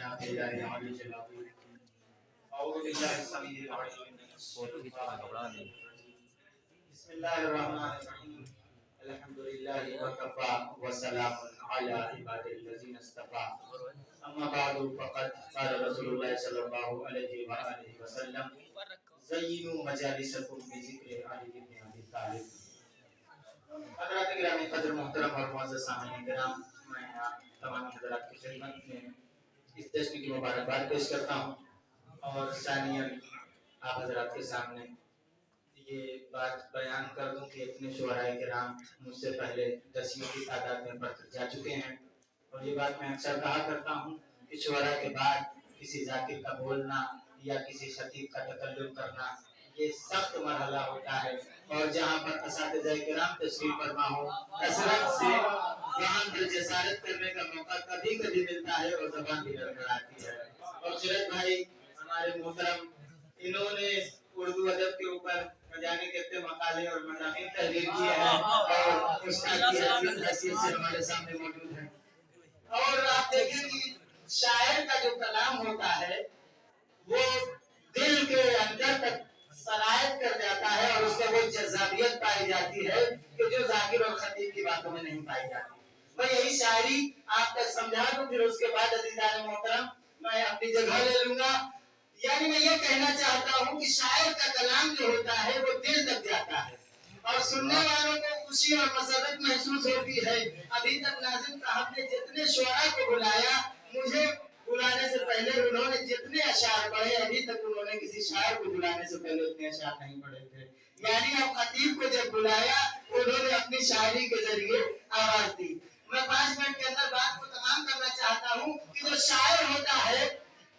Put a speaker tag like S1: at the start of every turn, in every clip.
S1: بالله العلي العظيم أعوذ بالله السميع العليم من الشيطان الرجيم بسم الله الرحمن الرحيم الحمد لله وكفى وسلام على عباده الذين اصطفى أما بعد فقد قال رسول الله صلى الله عليه وآله وسلم زينوا مجالسكم بذكر علي بن أبي طالب. حضرات گرامی قدر محترم اور معزز سامعین کرام، میں تمام حضرات کی خدمت میں اس جشن کی مبارکباد پیش کرتا ہوں اور ثانیاً آپ حضرات کے سامنے یہ بات بیان کر دوں کہ اتنے شعراء کرام مجھ سے پہلے دسیوں کی تعداد میں بڑھ جا چکے ہیں، اور یہ بات میں اکثر کہا کرتا ہوں کہ شعراء کے بعد کسی ذاکر کا بولنا یا کسی خطیب کا تکلم کرنا یہ سخت مرحلہ ہوتا ہے، اور جہاں پر اساتذہ کرام تشریف فرما ہو کثرت سے وہاں پر جسارت کرنے کا موقع کبھی کبھی ملتا ہے اور زبان بھی لڑکھڑاتی ہے۔ اور شرط بھائی ہمارے محترم، انہوں نے اردو ادب کے اوپر جانے کتنے مقالے اور مضامین تحریر کیے ہیں اور استاد کی حیثیت سے ہمارے سامنے موجود ہیں۔ اور آپ دیکھیں کہ شاعر کا جو کلام ہوتا ہے وہ دل کے اندر تک سرایت کر جاتا ہے اور اس سے وہ جذابیت پائی جاتی ہے کہ جو ذاکر اور خطیب کی باتوں میں نہیں پائی جاتی۔ میں یہی شاعری آپ تک سمجھا دوں، پھر اس کے بعد عزیزان محترم میں اپنی جگہ لے لوں گا۔ یعنی میں یہ کہنا چاہتا ہوں کہ شاعر کا کلام جو ہوتا ہے وہ دل تک جاتا ہے اور سننے والوں کو خوشی اور مسرت محسوس ہوتی ہے۔ ابھی تک ناظم صاحب نے جتنے شعراء کو بلایا، مجھے بلانے سے پہلے انہوں نے جتنے اشعار پڑھے، ابھی تک انہوں نے کسی شاعر کو بلانے سے پہلے اتنے اشعار نہیں پڑھے تھے۔ یعنی اب خطیب کو جب بلایا انہوں نے اپنی شاعری کے ذریعے آواز دی۔ میں 5 منٹ کے اندر بات کو تمام کرنا چاہتا ہوں کہ جو شاعر ہوتا ہے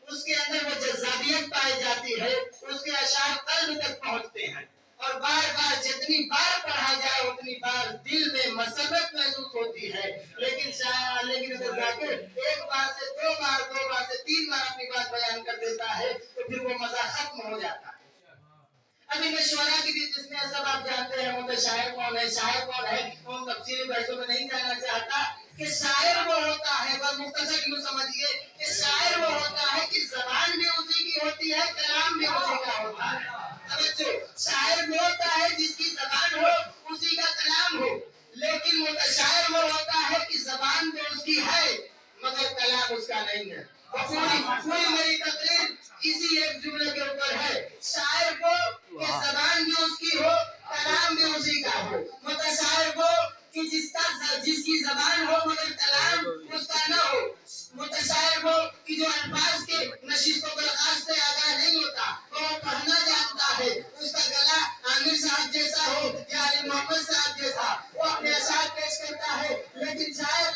S1: اس کے اندر وہ جذابیت پائی جاتی ہے، اس کے اشعار قلب تک پہنچتے ہیں اور بار بار جتنی بار پڑھا جائے اتنی بار دل میں مسرت محسوس ہوتی ہے۔ لیکن اگر ذاکر ایک بار سے 2 بار، 2 بار سے 3 بار اپنی بات بیان کر دیتا ہے تو پھر وہ مزہ ختم ہو جاتا ہے۔ ابھی میں شعراء کی بھی جس میں سب آپ جانتے ہیں متشاعر کون ہے، شاعر کون ہے، ان تفصیلی بحثوں میں نہیں جانا چاہتا کہ شاعر وہ ہوتا ہے، بس مختصر یوں سمجھیے کہ شاعر وہ ہوتا ہے کہ زبان بھی اسی کی ہوتی ہے، کلام بھی اسی کا ہوتا ہے۔ توجہ، شاعر وہ ہوتا ہے جس کی زبان ہو اسی کا کلام ہو، لیکن متشاعر وہ ہوتا ہے کہ زبان بھی اس کی ہے مگر کلام اس کا نہیں ہے۔ پوری میری تقریر اسی ایک جملے کے اوپر ہے، شاعر وہ کہ زبان بھی اس کی ہو، کلام بھی اسی کا ہو۔ متشاعر وہ کہ جس کی زبان ہو مگر کلام اس کا نہ ہو۔ متشاعر وہ کہ جو الفاظ کے نشست و برخاست سے آگاہ نہیں ہوتا، وہ پڑھنا جانتا ہے، اس کا گلا عامر صاحب جیسا ہو یا علی محمد صاحب جیسا، وہ اپنے اشعار پیش کرتا ہے، لیکن شاعر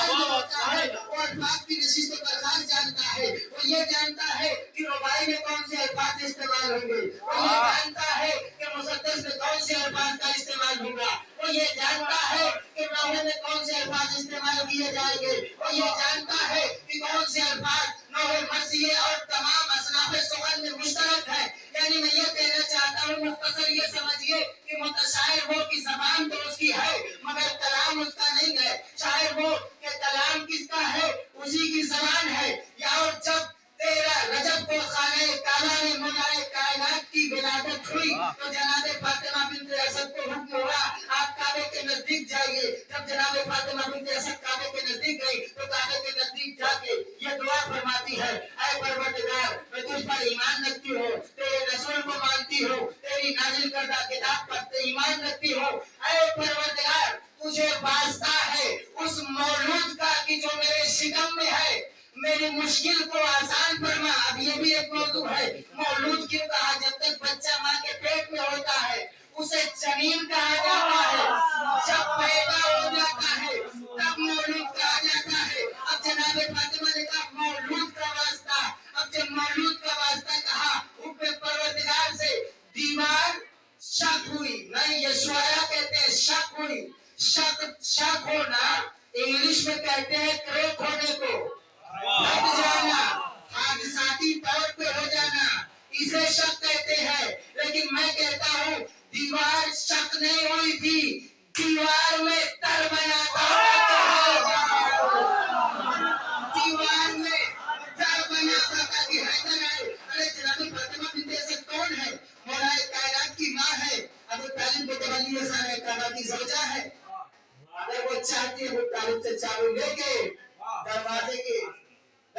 S1: جو ہوتا ہے وہ الفاظ کی نشست و برخاست جانتا ہے۔ وہ یہ جانتا ہے کہ رباعی میں کون سے الفاظ استعمال ہوں گے، وہ یہ جانتا ہے کہ مسدس میں کون سے الفاظ کا استعمال ہوگا، وہ یہ جانتا ہے کہ نوحے میں کون سے الفاظ استعمال کیے جائیں گے، وہ یہ جانتا ہے کہ کون سے الفاظ نوحے مرثیہ اور تمام اصناف سخن میں مشترک ہے۔ یعنی میں یہ کہنا چاہتا ہوں، مختصر یہ سمجھیے کہ متشاعر وہ کی زبان تو اس کی ہے مگر کلام اس کا نہیں ہے۔ شاعر وہ کہ کلام کس کا ہے اسی کی زبان ہے۔ یا اور جب 13 رجب کو خانہ کعبہ میں مولائے کائنات کی ولادت ہوئی تو جناب فاطمہ بنت اسد کو حکم ہوا آپ کعبے کے نزدیک جائیے۔ جب جناب فاطمہ بنت اسد کعبے کے نزدیک گئی تو کعبے کے نزدیک جا کے یہ دعا فرماتی ہے، اے پروردگار میں تجھ پر ایمان رکھتی ہوں، تیرے رسول کو مانتی ہوں، تیری نازل کردہ کتاب پر ایمان رکھتی ہوں، اے پروردگار تجھے واسطہ ہے اس مولود کا کہ جو میرے شکم میں ہے، میری مشکل کو آسان فرما۔ اب یہ بھی ایک موضوع ہے، مولود کیوں کہا؟ جب تک بچہ ماں کے پیٹ میں ہوتا ہے اسے جنین کہا جاتا ہے، جب پیدا ہو جاتا ہے تب مولود کہا جاتا ہے۔ اب جناب فاطمہ نے کہا مولود کا واسطہ، اب جب مولود کا واسطہ کہا حکم پروردگار سے دیوار شک ہوئی، نہیں یہ شعراء کہتے ہیں شک ہوئی۔ شک ہونا انگلش میں کہتے ہیں کریک ہونے کو، ہٹ جانا، حادثاتی طور پہ ہو جانا، اسے شک کہتے ہیں۔ لیکن میں کہتا ہوں دیوار شک نہیں ہوئی تھی، دیوار میں تر بناتا ہوا دیوار میں تر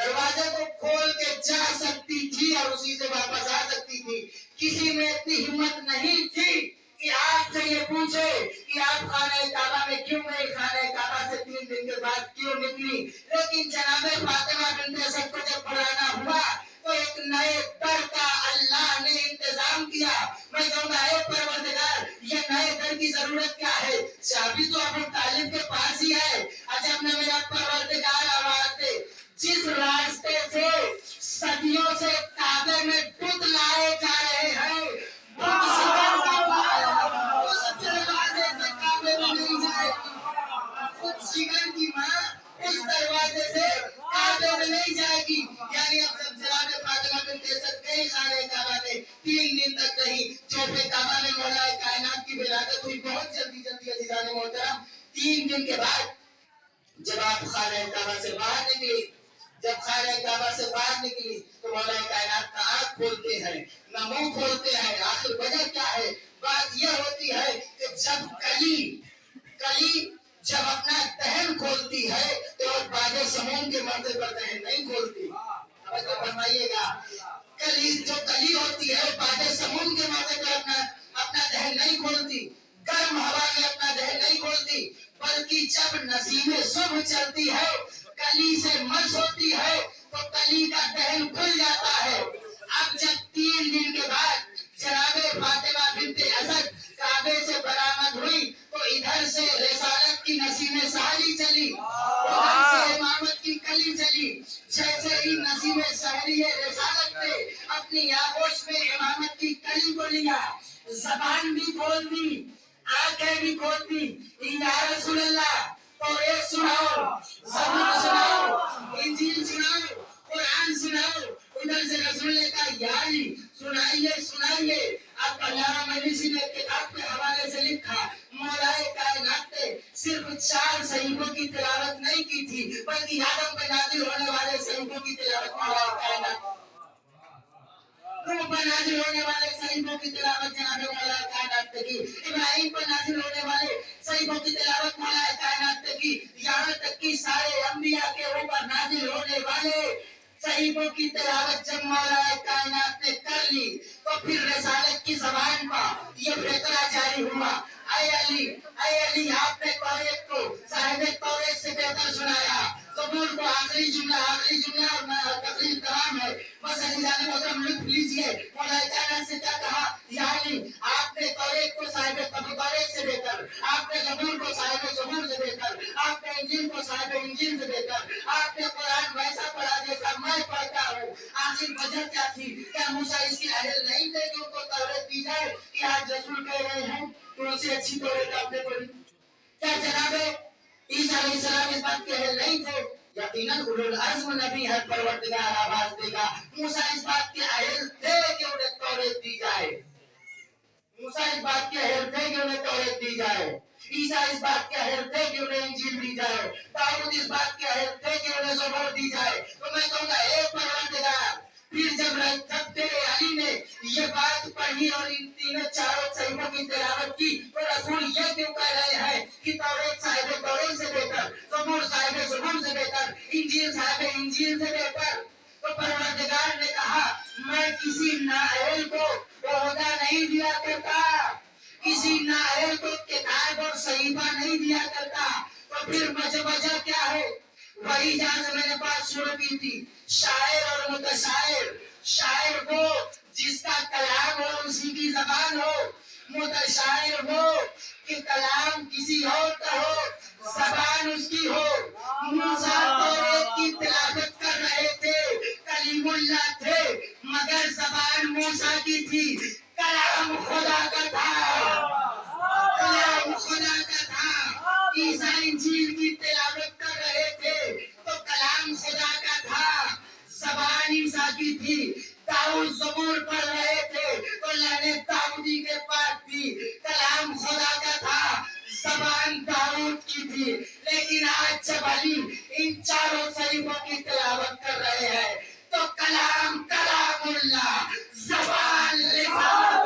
S1: دروازے کو کھول کے جا سکتی تھی اور اسی سے واپس آ سکتی تھی. کسی میں اتنی ہمت نہیں تھی کہ آپ سے یہ پوچھے کہ آپ خانہ کعبہ میں کیوں گئی, خانہ کعبہ سے 3 دن کے بعد کیوں نکلی. لیکن جناب فاطمہ بنت اسد کو جب بلانا ہوا تو ایک نئے در کا اللہ نے انتظام کیا. میں کہوں گا اے پروردگار, یہ نئے در کی ضرورت کیا ہے؟ چابی تو ابو طالب کے پاس ہی ہے. عجب نہ میرا پروردگار آواز دے, جس راستے سے صدیوں سے کعبے میں بت لائے جا رہے ہیں, اس دروازے سے کعبے میں نہیں جائے گی. خود شکر کی ماں اس دروازے سے کعبے میں نہیں جائے گی. یعنی اب جب جناب فاطمہ بنت اسد گئی خانہ کعبہ میں, 3 دن تک رہی. چوتھے کعبہ میں مولا کائنات کی ولادت ہوئی بہت جلدی عزیزان محترم. 3 دن کے بعد جب آپ خانہ کعبہ سے باہر نکلی, تو مولا کائنات کا آنکھ کھولتے ہیں, نہ منہ کھولتے ہیں. آخر وجہ کیا ہے؟ بات یہ ہوتی ہے کہ جب کلی جب اپنا دہن کھولتی ہے تو باغ سمون کے موقع پر دہن نہیں کھولتی. توجہ فرمائیے گا, کلی ہوتی ہے باغ سمون کے موقع پر اپنا دہن نہیں کھولتی, گرم ہوا میں اپنا دہن نہیں کھولتی, بلکہ جب نسیم صبح چلتی ہے, کلی سے مس ہوتی ہے تو کلی کا دہن کھل جاتا ہے. اب جب 3 دن کے بعد جناب فاطمہ بنت اسد کعبے سے برآمد ہوئی تو ادھر سے رسالت کی نسیم سحری چلی, ادھر سے امامت کی کلی چلی. جیسے ہی نسیم سحری رسالت نے اپنی آغوش میں امامت کی کلی کو لیا, زبان بھی کھول دی, آنکھیں بھی کھول دی. یا رسول اللہ, توریت سناؤ, زبور سناؤ, انجیل سناؤ, قرآن سناؤ. ادھر سے رسول نے کہا یا علی سنائیے. اب علامہ مجلسی نے کتاب کے حوالے سے لکھا, مولا کائنات نے صرف 4 صحیفوں کی تلاوت نہیں کی تھی, بلکہ آدم پہ نازل ہونے والے صحیفوں کی تلاوت مولا کائنات, روح پر نازل ہونے والے صحیفوں کی تلاوت جناب مولا کائنات نے کی, ابراہیم پر نازل ہونے والے صحیفوں کی تلاوت مولا کائنات نے کی, یہاں تک کہ سارے انبیاء کے اوپر نازل ہونے والے صحیفوں کی تلاوت جب مولا کائنات نے کر لی تو پھر رسالت کی زبان پر یہ فقرہ جاری ہوا, اے علی آپ نے توریت کو صاحب توریت سے بہتر سنایا, زبور کو آخری جملہ اور تقریر تمام ہے. بس عزیزان محترم لطف لیجئے, مولا کائنات سے کیا کہا, یا علی آپ نے توریت کو صاحب توریت سے بہتر, آپ نے زبور کو صاحب زبور سے بہتر, آپ نے انجیل کو صاحب انجیل سے بہتر, آپ نے قرآن ویسا پڑھا جیسا میں پڑھتا ہوں. آخر وجہ کیا تھی؟ کیا موسیٰ اس کی اہل نہیں تھے کہ ان کو توریت دی جائے کہ آج رسول کہہ رہے ہیں کہ ان سے اچھی توریت آپ نے پڑھی؟ کیا جناب عیسیٰ علیہ السلام اس بات کے اہل نہیں تھے؟ یقیناً اولو العزم نبی ہے, پروردگار آواز دے گا. موسیٰ اس بات کے اہل تھے کہ انہیں توریت دی جائے, موسیٰ اس بات کے اہل تھے کہ انہیں توریت دی جائے, عیسیٰ اس بات کے اہل تھے کہ انہیں انجیل دی جائے, داؤد اس بات کے اہل تھے کہ انہیں زبور دی جائے. تو میں کہوں گا اے پروردگار, پھر جب تیرے علی نے یہ بات پڑھی اور ان 4 صحیفوں کی تلاوت کی تو رسول یہ کیوں کہہ رہے ہیں کہ توریت صاحب توریت سے بہتر, زبور صاحب زبور سے بہتر, انجیل صاحب انجیل سے بہتر؟ تو پروردگار نے کہا میں کسی نااہل کو عہدہ نہیں دیا کرتا, کسی نااہل کو کتاب اور صحیفہ نہیں دیا کرتا. تو پھر وجہ کیا ہے؟ وہی جہاں سے میں نے بات شروع کی تھی, شاعر اور متشاعر. شاعر وہ جس کا کلام ہو, اسی کی زبان ہو. متشاعر وہ کہ کلام کسی اور کا ہو, زبان اس کی ہو. موسیٰ توریت کی تلاوت کر رہے تھے, کلیم اللہ تھے, مگر زبان موسیٰ کی تھی, کلام خدا کا تھا, کلام خدا کا تھا. عیسیٰ انجیل کی تلاوت کر رہے تھے تو کلام خدا کا تھا, زبان عیسیٰ کی تھی. داؤد زبور پڑھ رہے تھے تو لہنے داؤدی کے پاس بھی کلام خدا کا تھا, زبان داؤد کی تھی. لیکن آج جب علی ان 4 صحیفوں کی تلاوت کر رہے ہیں تو کلام اللہ, زبان لسان